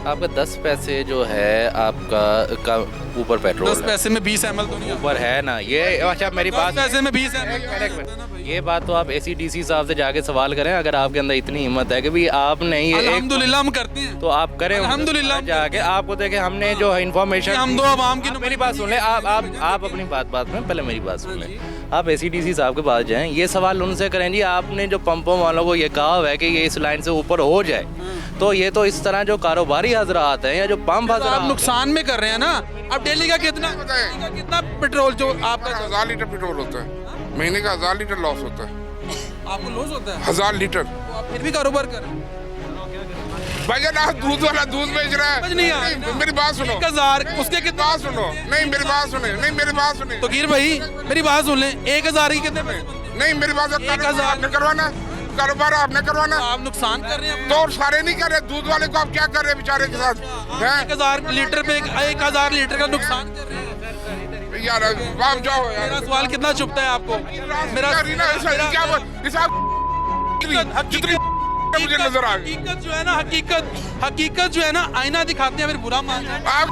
आपका 10 पैसे जो है आपका का ऊपर पेट्रोल 10 पैसे में 20 ml तो नहीं ऊपर है ना ये। अच्छा मेरी 10 बात पैसे में 20 ml एक मिनट। ये बात तो आप ACDC साहब से जाके सवाल करें, अगर आपके अंदर इतनी हिम्मत है कि भी आपने ये एक अल्हम्दुलिल्लाह हम करते हैं। तो आप करें अल्हम्दुलिल्लाह जाके आपको देखे हमने जो इन्फॉर्मेशन हम दो आवाम की मेरी बात सुन ले। आप अपनी बात में पहले मेरी बात सुन ले। आप ACDC साहब के पास जाएं, ये सवाल उनसे करें जी आपने जो पंपों वालों को ये कहा हुआ है कि ये इस लाइन से ऊपर हो जाए, तो ये तो इस तरह जो कारोबारी हजरात हैं या जो पंप आप हजरात नुकसान में कर रहे हैं ना। अब डेली का कितना पेट्रोल जो आपका 1000 लीटर पेट्रोल होता है, महीने का 1000 लीटर लॉस होता है। आपको लॉस होता है 1000 लीटर। तो आप फिर भी कारोबार कर रहे हैं। भैया ना दूध वाला दूध बेच रहा है। समझ नहीं आ रही ना। मेरी बात सुनो, 1000 उसके कितना बात सुनो, नहीं मेरी बात सुने, नहीं मेरी बात सुने, तो गिर भाई मेरी बात सुन लें 1000 की कितने पैसे बनते हैं? नहीं मेरी बात सुनो, 1000 आपने करवाना, कारोबार आपने करवाना, तो आप नुकसान कर रहे हैं तो और सारे नहीं कर रहे। दूध वाले को आप क्या कर रहे हैं बेचारे के साथ हैं? 1000 लीटर पे 1000 लीटर का नुकसान कर रहे हैं। यार आप जाओ यार। मेरा सवाल कितना चुभता है आपको? मेरा जितनी मुझे नजर आ गई हकीकत जो है ना हकीकत जो है ना आईना दिखाते हैं फिर बुरा मान जाए। आप